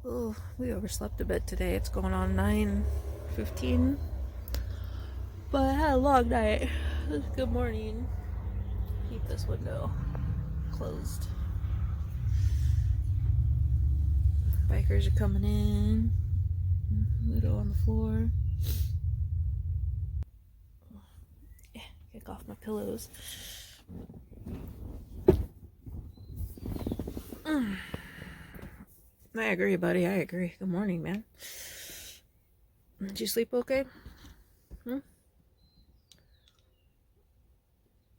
Oh, we overslept a bit today. It's going on 9:15. But I had a long night. Good morning. Keep this window closed. Bikers are coming in. Ludo on the floor. Kick off my pillows. I agree, buddy. I agree. Good morning, man. Did you sleep okay?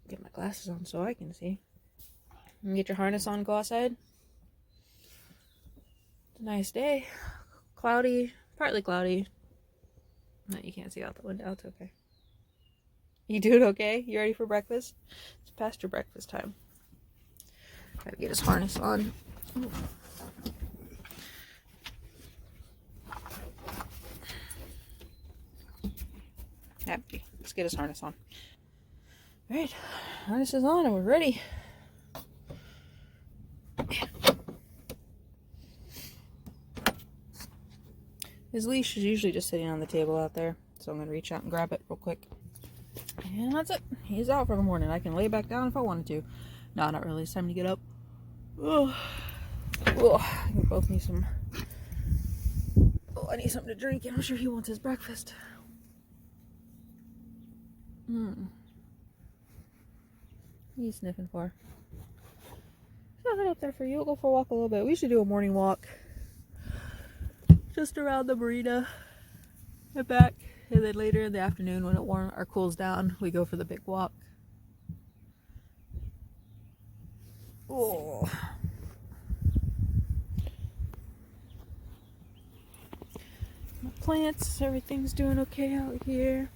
Get my glasses on so I can see. Get your harness on, go outside. It's a nice day. Cloudy, partly cloudy. No, you can't see out the window. It's okay. You doing okay? You ready for breakfast? It's past your breakfast time. Gotta get his harness on. Ooh. Happy. Let's get his harness on. Alright, harness is on and we're ready. His leash is usually just sitting on the table out there, so I'm going to reach out and grab it real quick. And that's it. He's out for the morning. I can lay back down if I wanted to. No, not really. It's time to get up. Oh, we both need some... Oh, I need something to drink, and I'm sure he wants his breakfast. What are you sniffing for? There's nothing up there for you. We'll go for a walk a little bit. We should do a morning walk. Just around the marina and back. And then later in the afternoon when it warms or cools down, we go for the big walk. Oh. My plants, everything's doing okay out here.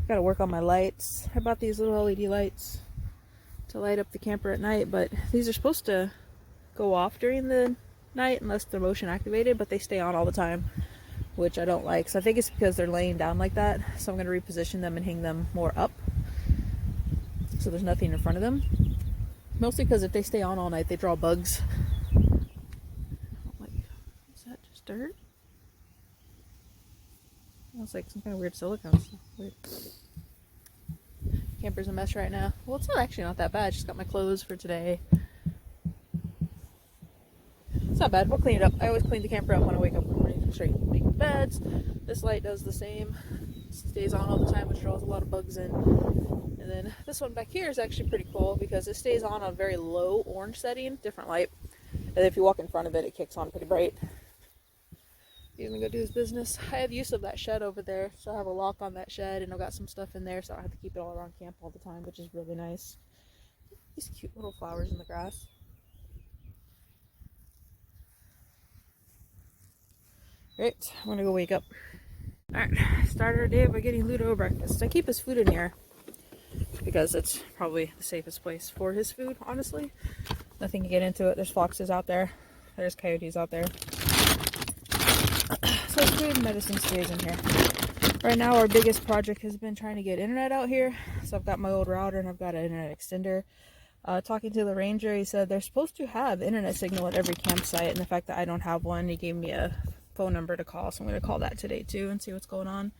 Gotta work on my lights. I bought these little LED lights to light up the camper at night, but these are supposed to go off during the night unless they're motion activated, but they stay on all the time, which I don't like. So I think it's because they're laying down like that. So I'm going to reposition them and hang them more up so there's nothing in front of them. Mostly because if they stay on all night, they draw bugs. Like, is that just dirt? It's like some kind of weird silicone stuff. Weird. Camper's a mess right now. Well, it's actually not that bad. Just got my clothes for today. It's not bad. We'll clean it up. I always clean the camper up when I wake up in the morning. Straight make the beds. This light does the same. It stays on all the time, which draws a lot of bugs in. And then this one back here is actually pretty cool because it stays on a very low orange setting, different light. And if you walk in front of it, it kicks on pretty bright. He's gonna go do his business. I have use of that shed over there, so I have a lock on that shed, and I've got some stuff in there, so I don't have to keep it all around camp all the time, which is really nice. These cute little flowers in the grass. Right, I'm gonna go wake up. Alright, start our day by getting Ludo breakfast. I keep his food in here because it's probably the safest place for his food, honestly. Nothing to get into it. There's foxes out there. There's coyotes out there. So food and medicine stays in here. Right now our biggest project has been trying to get internet out here. So I've got my old router and I've got an internet extender. Talking to the ranger, he said they're supposed to have internet signal at every campsite, and the fact that I don't have one, he gave me a phone number to call, so I'm going to call that today too and see what's going on.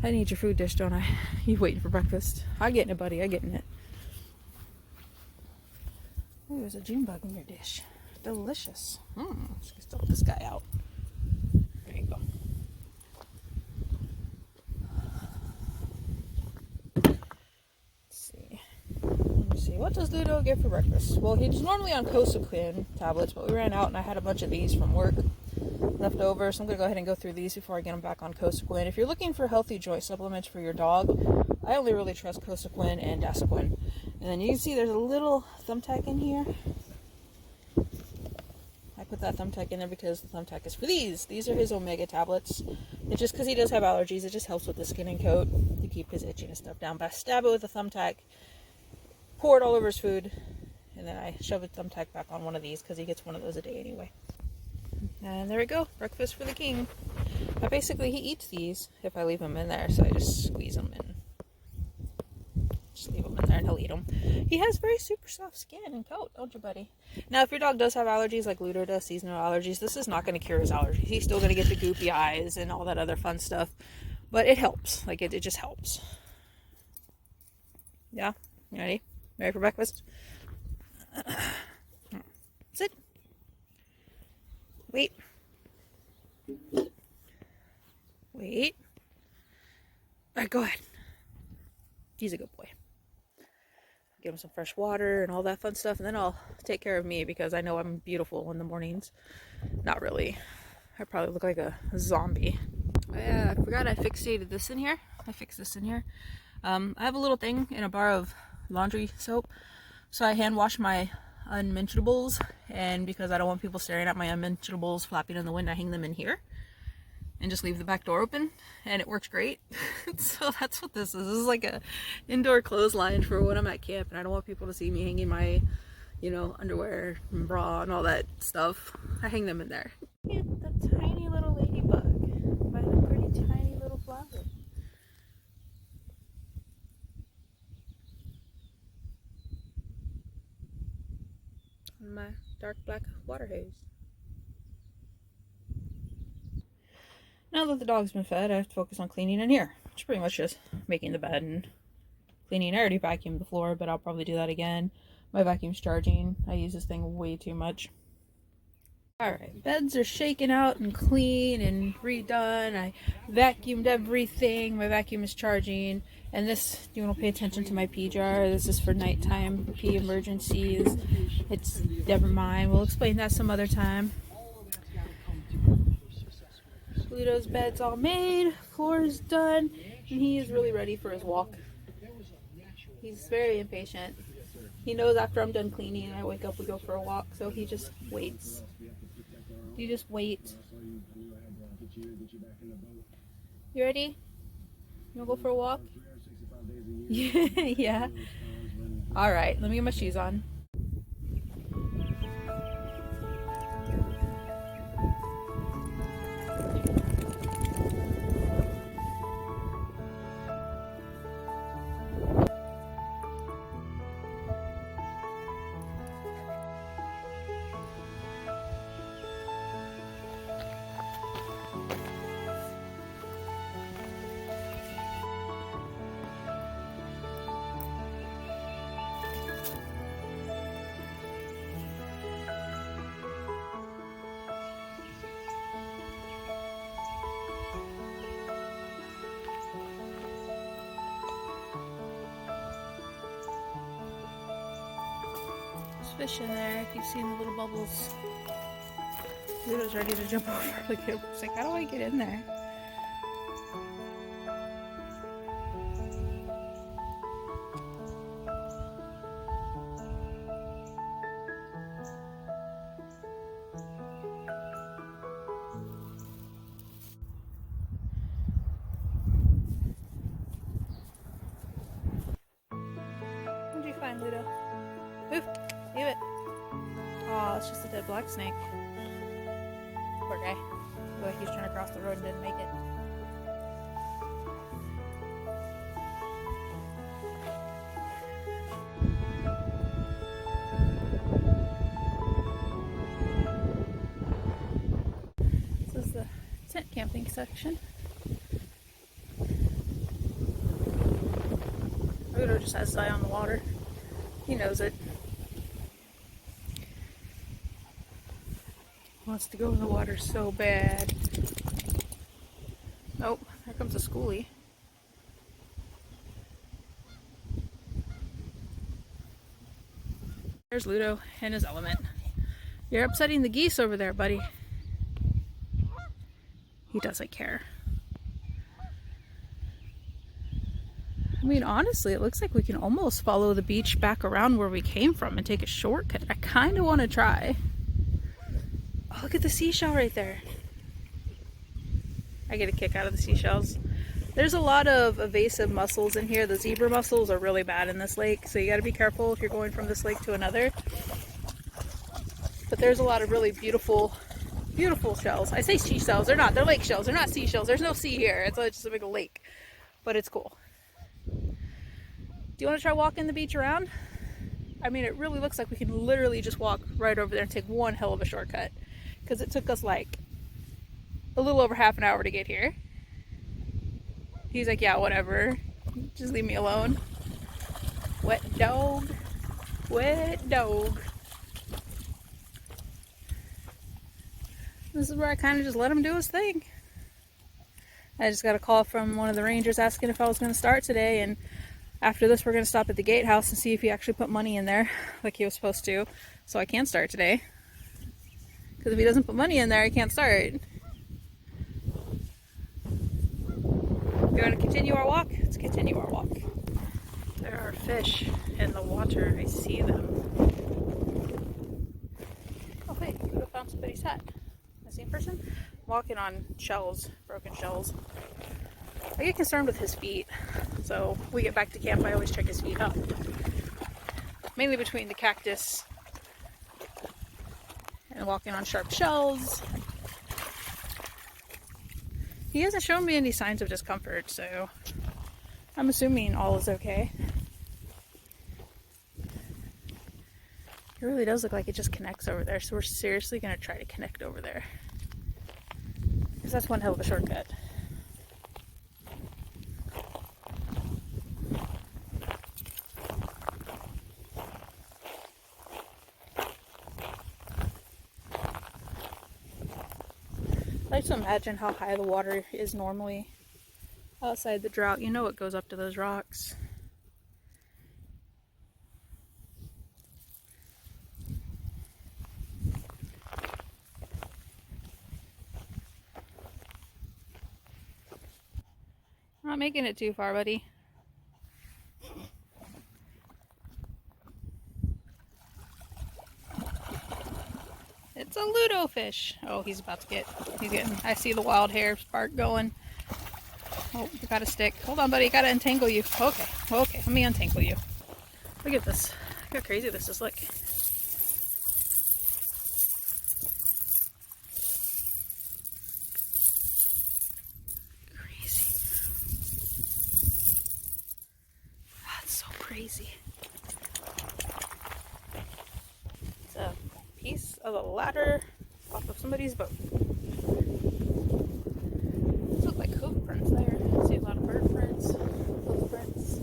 I need your food dish, don't I? You waiting for breakfast? I'm getting it, buddy. I'm getting it. Oh, there's a June bug in your dish. Delicious. Let's dump this guy out. There you go. Let's see. Let me see. What does Ludo get for breakfast? Well, he's normally on Cosequin tablets, but we ran out and I had a bunch of these from work left over, so I'm going to go ahead and go through these before I get them back on Cosequin. If you're looking for healthy joint supplements for your dog, I only really trust Cosequin and Dasequin. And then you can see there's a little thumbtack in here. I put that thumbtack in there because the thumbtack is for these. These are his omega tablets. It's just because he does have allergies, it just helps with the skin and coat to keep his itching and stuff down. But I stab it with a thumbtack, pour it all over his food, and then I shove a thumbtack back on one of these because he gets one of those a day anyway. And there we go, breakfast for the king. But basically he eats these if I leave them in there, so I just squeeze them in. Just leave him in there and he'll eat them. He has very super soft skin and coat, don't you, buddy? Now, if your dog does have allergies, like Ludo does, seasonal allergies, this is not going to cure his allergies. He's still going to get the goopy eyes and all that other fun stuff. But it helps. Like, it just helps. Yeah? You ready? Ready for breakfast? Sit. Wait. Wait. Alright, go ahead. He's a good boy. Give him some fresh water and all that fun stuff, and then I'll take care of me because I know I'm beautiful in the mornings. Not really. I probably look like a zombie. Oh yeah, I forgot I fixated this in here. I fixed this in here. I have a little thing in a bar of laundry soap, so I hand wash my unmentionables, and because I don't want people staring at my unmentionables flapping in the wind, I hang them in here and just leave the back door open, and it works great. So that's what this is. This is like a indoor clothesline for when I'm at camp and I don't want people to see me hanging my, you know, underwear and bra and all that stuff. I hang them in there. Look at the tiny little ladybug by the pretty tiny little flower. And my dark black water hose. Now that the dog's been fed, I have to focus on cleaning in here, which is pretty much just making the bed and cleaning. I already vacuumed the floor, but I'll probably do that again. My vacuum's charging. I use this thing way too much. Alright, beds are shaken out and clean and redone. I vacuumed everything. My vacuum is charging. And this, you want to pay attention to my pee jar. This is for nighttime pee emergencies. It's never mind. We'll explain that some other time. Ludo's bed's all made, floor's done, and he is really ready for his walk. He's very impatient. He knows after I'm done cleaning and I wake up, we go for a walk, so he just waits. You just wait. You ready? You wanna go for a walk? Yeah. Alright, let me get my shoes on. Fish in there. I keep seeing the little bubbles. Ludo's ready to jump over. Look at him. He's like, how do I get in there? What did you find, Ludo? Oof. Leave it. Oh, it's just a dead black snake. Poor guy. Looked like he was trying to cross the road and didn't make it. This is the tent camping section. Ludo just has his eye on the water. He knows it. Wants to go in the water so bad. Oh, here comes a schoolie. There's Ludo in his element. You're upsetting the geese over there, buddy. He doesn't care. I mean, honestly, it looks like we can almost follow the beach back around where we came from and take a shortcut. I kind of want to try. Oh, look at the seashell right there. I get a kick out of the seashells. There's a lot of invasive mussels in here. The zebra mussels are really bad in this lake, so you got to be careful if you're going from this lake to another. But there's a lot of really beautiful, beautiful shells. I say seashells. They're not. They're lake shells. They're not seashells. There's no sea here. It's just a big lake. But it's cool. you want to try walking the beach around? I mean, it really looks like we can literally just walk right over there and take one hell of a shortcut. Because it took us like a little over half an hour to get here. He's like, yeah, whatever. Just leave me alone. Wet dog. Wet dog. This is where I kind of just let him do his thing. I just got a call from one of the rangers asking if I was going to start today, and after this we're going to stop at the gatehouse and see if he actually put money in there like he was supposed to, so I can start today. Because if he doesn't put money in there, I can't start. We're going to continue our walk? Let's continue our walk. There are fish in the water. I see them. Oh wait, I could have found somebody's hat. Same person? Walking on shells, broken shells. I get concerned with his feet, so when we get back to camp I always check his feet up. Mainly between the cactus and walking on sharp shells. He hasn't shown me any signs of discomfort, so I'm assuming all is okay. It really does look like it just connects over there, so we're seriously going to try to connect over there. Because that's one hell of a shortcut. I like to imagine how high the water is normally outside the drought. You know it goes up to those rocks. Not making it too far, buddy. It's a ludofish. Oh, he's about to get, I see the wild hair spark going. Oh, you got a stick. Hold on, buddy, gotta untangle you. Okay, let me untangle you. Look at this. Look how crazy this is, look. Crazy. It's a piece of a ladder off of somebody's boat. These look like hoof prints there. I see a lot of bird prints, hoof prints.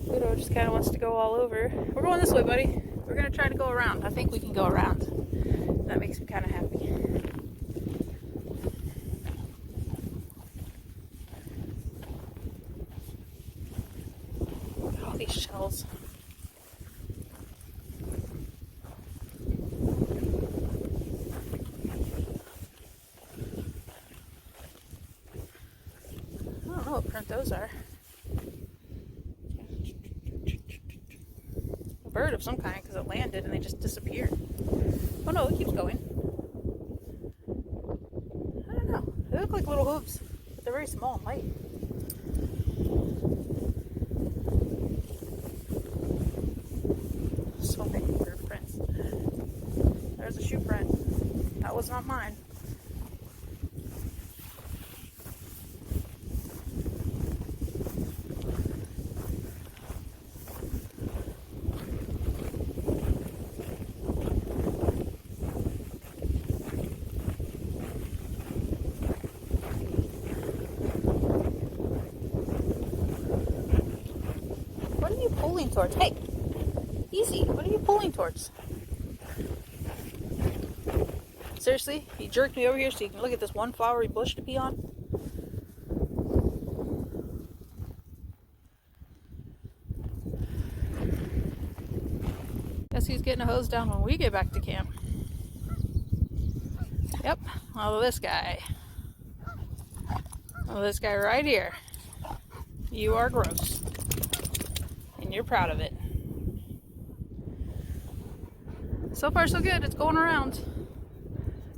Pluto just kind of wants to go all over. We're going this way, buddy. We're going to try to go around. I think we can go around. That makes me kind of happy. All these shells. I don't know what print those are. A bird of some kind, because it landed and they just disappeared. Oh no, it keeps going. I don't know. They look like little hooves, but they're very small and light. So many bird prints. There's a shoe print. That was not mine. What are you pulling towards? Hey! Easy. What are you pulling towards? Seriously? You jerked me over here so you can look at this one flowery bush to pee on? Guess who's getting a hose down when we get back to camp? Yep. Oh, this guy. Oh, this guy right here. You are gross. And you're proud of it. So far so good, it's going around.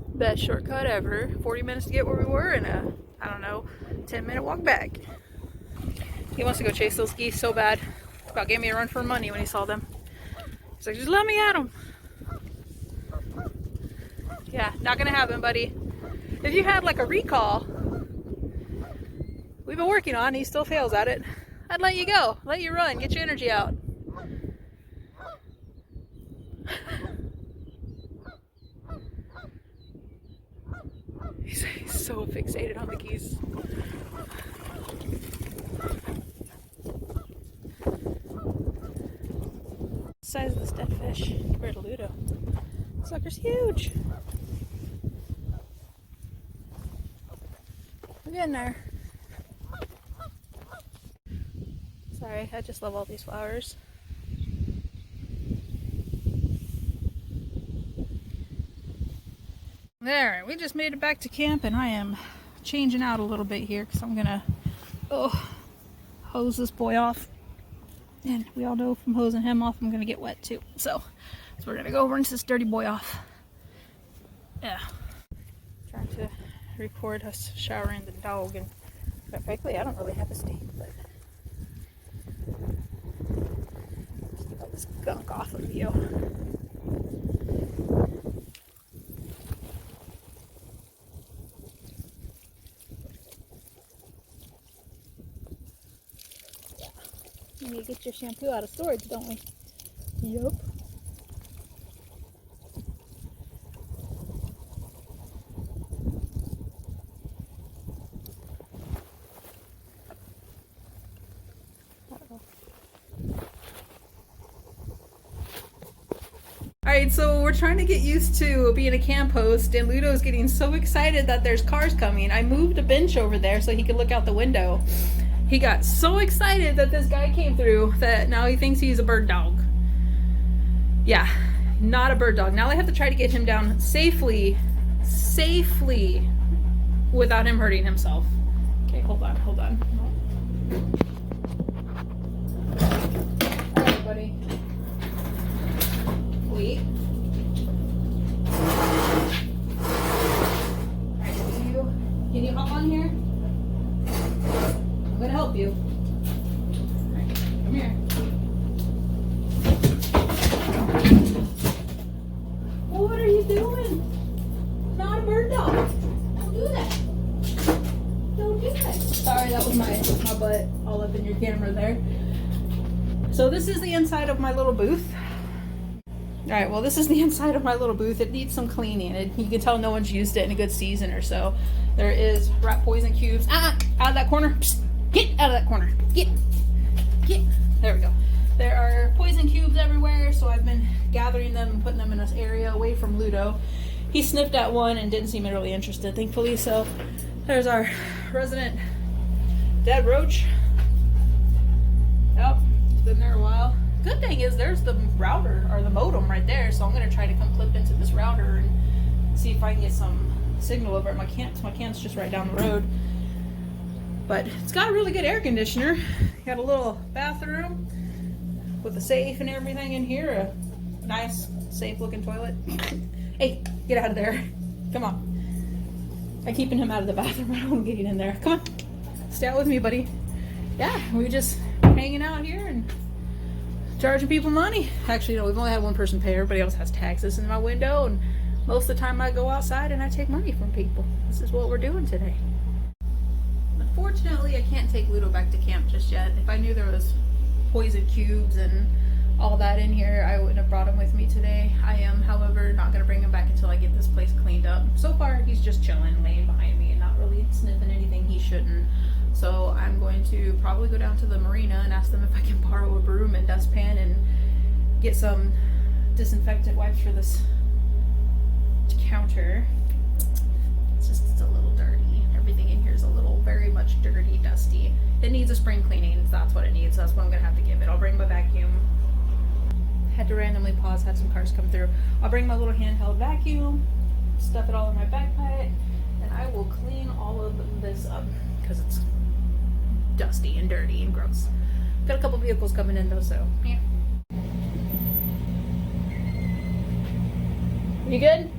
Best shortcut ever. 40 minutes to get where we were and a, I don't know, 10-minute walk back. He wants to go chase those geese so bad. About gave me a run for money when he saw them. He's like, just let me at them. Yeah, not gonna happen, buddy. If you had like a recall we've been working on, he still fails at it, I'd let you go, let you run, get your energy out. He's so fixated on the keys. Size of this dead fish compared to Ludo. Sucker's huge. We're getting there. Sorry, I just love all these flowers. There, we just made it back to camp and I am changing out a little bit here because I'm gonna hose this boy off. And we all know from hosing him off I'm gonna get wet too. So we're gonna go rinse this dirty boy off. Yeah. Trying to record us showering the dog, and quite frankly I don't really have a stink, but let's get all this gunk off of you. We need to get your shampoo out of storage, don't we? Yup. Alright, so we're trying to get used to being a camp host, and Ludo's getting so excited that there's cars coming. I moved a bench over there so he could look out the window. He got so excited that this guy came through that now he thinks he's a bird dog. Yeah, not a bird dog. Now I have to try to get him down safely, without him hurting himself. Okay, hold on. All right, buddy. Wait. All right, can you hop on here? I'm gonna help you. Right, come here. What are you doing? Not a bird dog. Don't do that. Don't do that. Sorry, that was my butt all up in your camera there. So this is the inside of my little booth. Alright, well this is the inside of my little booth. It needs some cleaning. You can tell no one's used it in a good season or so. There is rat poison cubes. Out of that corner. Psst. Get out of that corner. Get. There we go. There are poison cubes everywhere, so I've been gathering them and putting them in this area away from Ludo. He sniffed at one and didn't seem really interested, thankfully. So there's our resident dead roach. Yep, it's been there a while. Good thing is there's the router or the modem right there, so I'm gonna try to come clip into this router and see if I can get some signal over at my camp. My camp's just right down the road. But it's got a really good air conditioner. Got a little bathroom with a safe and everything in here. A nice, safe looking toilet. Hey, get out of there. Come on. I'm keeping him out of the bathroom. I don't want him getting in there. Come on. Stay out with me, buddy. Yeah, we just hanging out here and charging people money. Actually, no, we've only had one person pay. Everybody else has taxes in my window, and most of the time I go outside and I take money from people. This is what we're doing today. Unfortunately, I can't take Ludo back to camp just yet. If I knew there was poison cubes and all that in here, I wouldn't have brought him with me today. I am, however, not going to bring him back until I get this place cleaned up. So far, he's just chilling, laying behind me and not really sniffing anything he shouldn't. So I'm going to probably go down to the marina and ask them if I can borrow a broom and dustpan and get some disinfectant wipes for this counter. It's a little dirty. Everything in here is a little, very much dirty, dusty. It needs a spring cleaning. That's what it needs. That's what I'm gonna have to give it. I'll bring my vacuum. Had to randomly pause, had some cars come through. I'll bring my little handheld vacuum, stuff it all in my backpack, and I will clean all of this up because it's dusty and dirty and gross. Got a couple vehicles coming in though, so yeah. You good?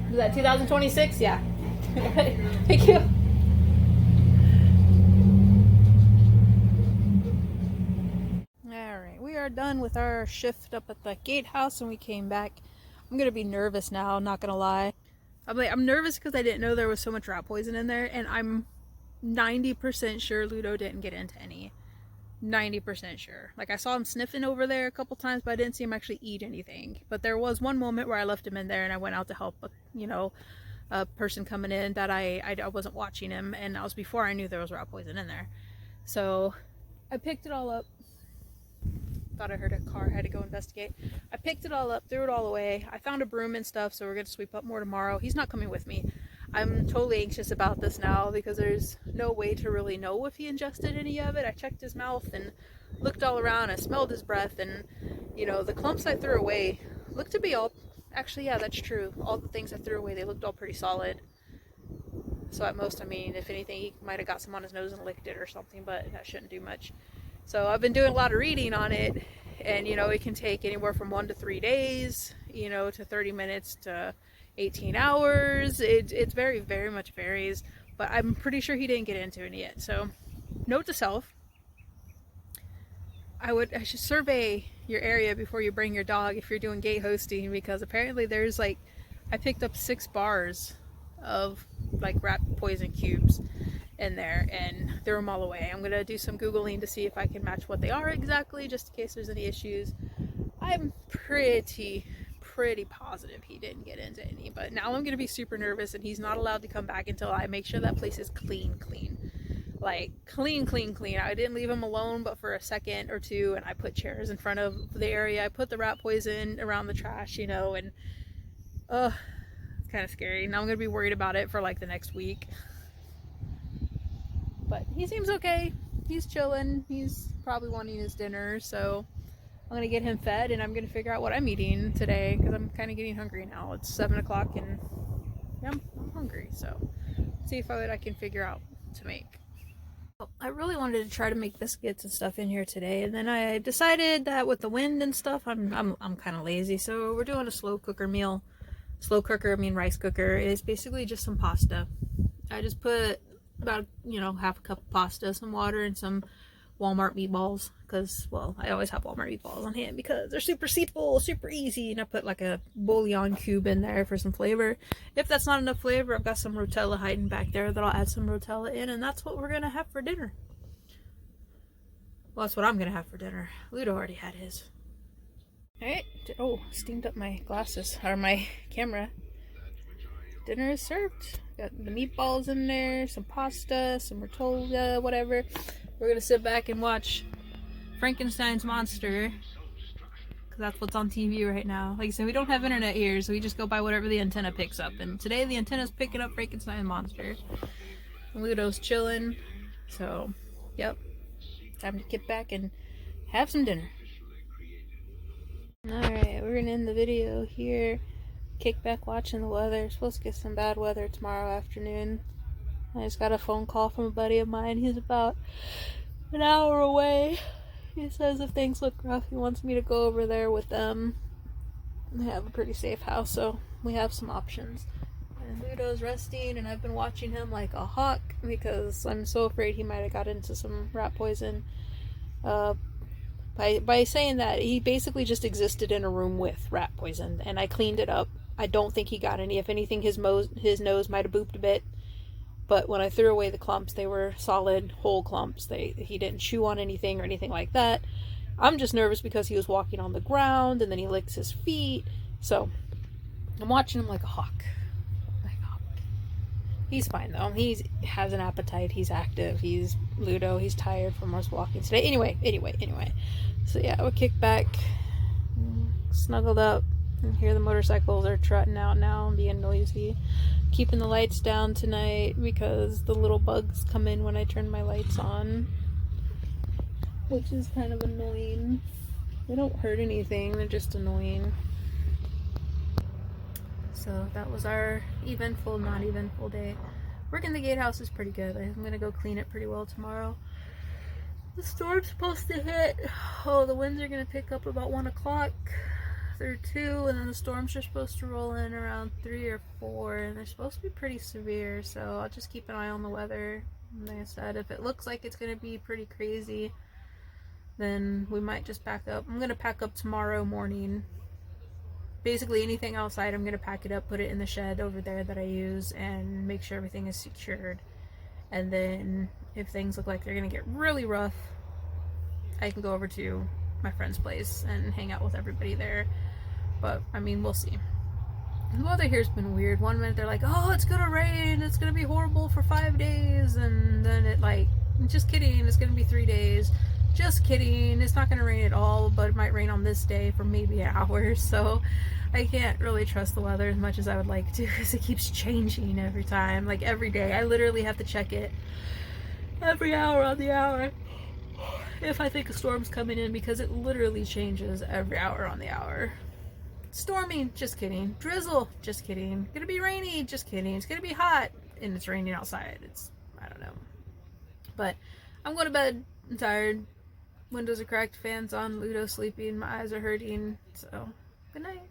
Is that 2026? Yeah. Thank you. Alright, we are done with our shift up at the gatehouse and we came back. I'm gonna be nervous now, not gonna lie. I'm nervous because I didn't know there was so much rat poison in there, and I'm 90% sure Ludo didn't get into any. 90% sure. Like, I saw him sniffing over there a couple times, but I didn't see him actually eat anything. But there was one moment where I left him in there and I went out to help, you know, a person coming in that I wasn't watching him, and that was before I knew there was rat poison in there. So I picked it all up. Thought I heard a car, had to go investigate. I picked it all up, threw it all away. I found a broom and stuff, so we're gonna sweep up more tomorrow. He's not coming with me. I'm totally anxious about this now because there's no way to really know if he ingested any of it. I checked his mouth and looked all around. I smelled his breath, and you know, the clumps I threw away looked to be all, actually, yeah, that's true. All the things I threw away, they looked all pretty solid. So at most, I mean, if anything, he might have got some on his nose and licked it or something, but that shouldn't do much. So I've been doing a lot of reading on it, and you know, it can take anywhere from 1 to 3 days, you know, to 30 minutes to 18 hours. It's very much varies, but I'm pretty sure he didn't get into it yet. So note to self, I should survey your area before you bring your dog if you're doing gate hosting, because apparently there's like, I picked up 6 bars of like rat poison cubes in there and threw them all away. I'm gonna do some Googling to see if I can match what they are exactly, just in case there's any issues. I'm pretty positive he didn't get into any, but now I'm gonna be super nervous, and he's not allowed to come back until I make sure that place is clean. Like clean. I didn't leave him alone but for a second or two, and I put chairs in front of the area. I put the rat poison around the trash, you know, and it's kind of scary. Now I'm gonna be worried about it for like the next week. But he seems okay. He's chilling. He's probably wanting his dinner, so I'm gonna get him fed, and I'm gonna figure out what I'm eating today because I'm kind of getting hungry now. It's 7 o'clock, and yeah, I'm hungry. So see if I can figure out to make. I really wanted to try to make biscuits and stuff in here today, and then I decided that with the wind and stuff, I'm kind of lazy. So we're doing a slow cooker meal. Slow cooker, I mean rice cooker. It's basically just some pasta. I just put about, you know, half a cup of pasta, some water, and some Walmart meatballs, because, well, I always have Walmart meatballs on hand because they're super simple, super easy, and I put like a bouillon cube in there for some flavor. If that's not enough flavor, I've got some Rotella hiding back there that I'll add some Rotella in, and that's what we're gonna have for dinner. Well, that's what I'm gonna have for dinner. Ludo already had his. Alright, oh, steamed up my glasses, or my camera. Dinner is served. Got the meatballs in there, some pasta, some Rotella, whatever. We're gonna sit back and watch Frankenstein's Monster, because that's what's on TV right now. Like I said, we don't have internet here, so we just go by whatever the antenna picks up. And today the antenna's picking up Frankenstein's Monster. And Ludo's chilling. So, yep. Time to get back and have some dinner. Alright, we're gonna end the video here. Kick back watching the weather. Supposed to get some bad weather tomorrow afternoon. I just got a phone call from a buddy of mine. He's about an hour away. He says if things look rough, he wants me to go over there with them. They have a pretty safe house, so we have some options. And Ludo's resting, and I've been watching him like a hawk because I'm so afraid he might have got into some rat poison. By saying that, he basically just existed in a room with rat poison, and I cleaned it up. I don't think he got any. If anything, his nose might have booped a bit. But when I threw away the clumps, they were solid, whole clumps. He didn't chew on anything or anything like that. I'm just nervous because he was walking on the ground, and then he licks his feet. So, I'm watching him like a hawk. He's fine, though. He has an appetite. He's active. He's Ludo. He's tired from us walking today. Anyway. So, yeah, we'll kick back, snuggled up, and here the motorcycles are trotting out now and being noisy. Keeping the lights down tonight because the little bugs come in when I turn my lights on, which is kind of annoying. They don't hurt anything, they're just annoying. So that was our eventful, not eventful day. Working the gatehouse is pretty good. I'm gonna go clean it pretty well tomorrow. The storm's supposed to hit. Oh, the winds are gonna pick up about 1 o'clock. Through 2, and then the storms are supposed to roll in around 3 or 4, and they're supposed to be pretty severe, so I'll just keep an eye on the weather. Like I said, if it looks like it's going to be pretty crazy, then we might just pack up. I'm going to pack up tomorrow morning basically anything outside, I'm going to pack it up, put it in the shed over there that I use, and make sure everything is secured. And then if things look like they're going to get really rough, I can go over to my friend's place and hang out with everybody there. But, I mean, we'll see. The weather here's been weird. One minute they're like, oh, it's gonna rain, it's gonna be horrible for 5 days, and then it like, just kidding, it's gonna be 3 days. Just kidding, it's not gonna rain at all, but it might rain on this day for maybe an hour, so I can't really trust the weather as much as I would like to, because it keeps changing every time, like every day. I literally have to check it every hour on the hour if I think a storm's coming in, because it literally changes every hour on the hour. Stormy, just kidding. Drizzle, just kidding. Gonna be rainy, just kidding. It's gonna be hot, and it's raining outside. I don't know. But I'm going to bed. I'm tired. Windows are cracked, fans on, Ludo sleeping, my eyes are hurting. So, good night.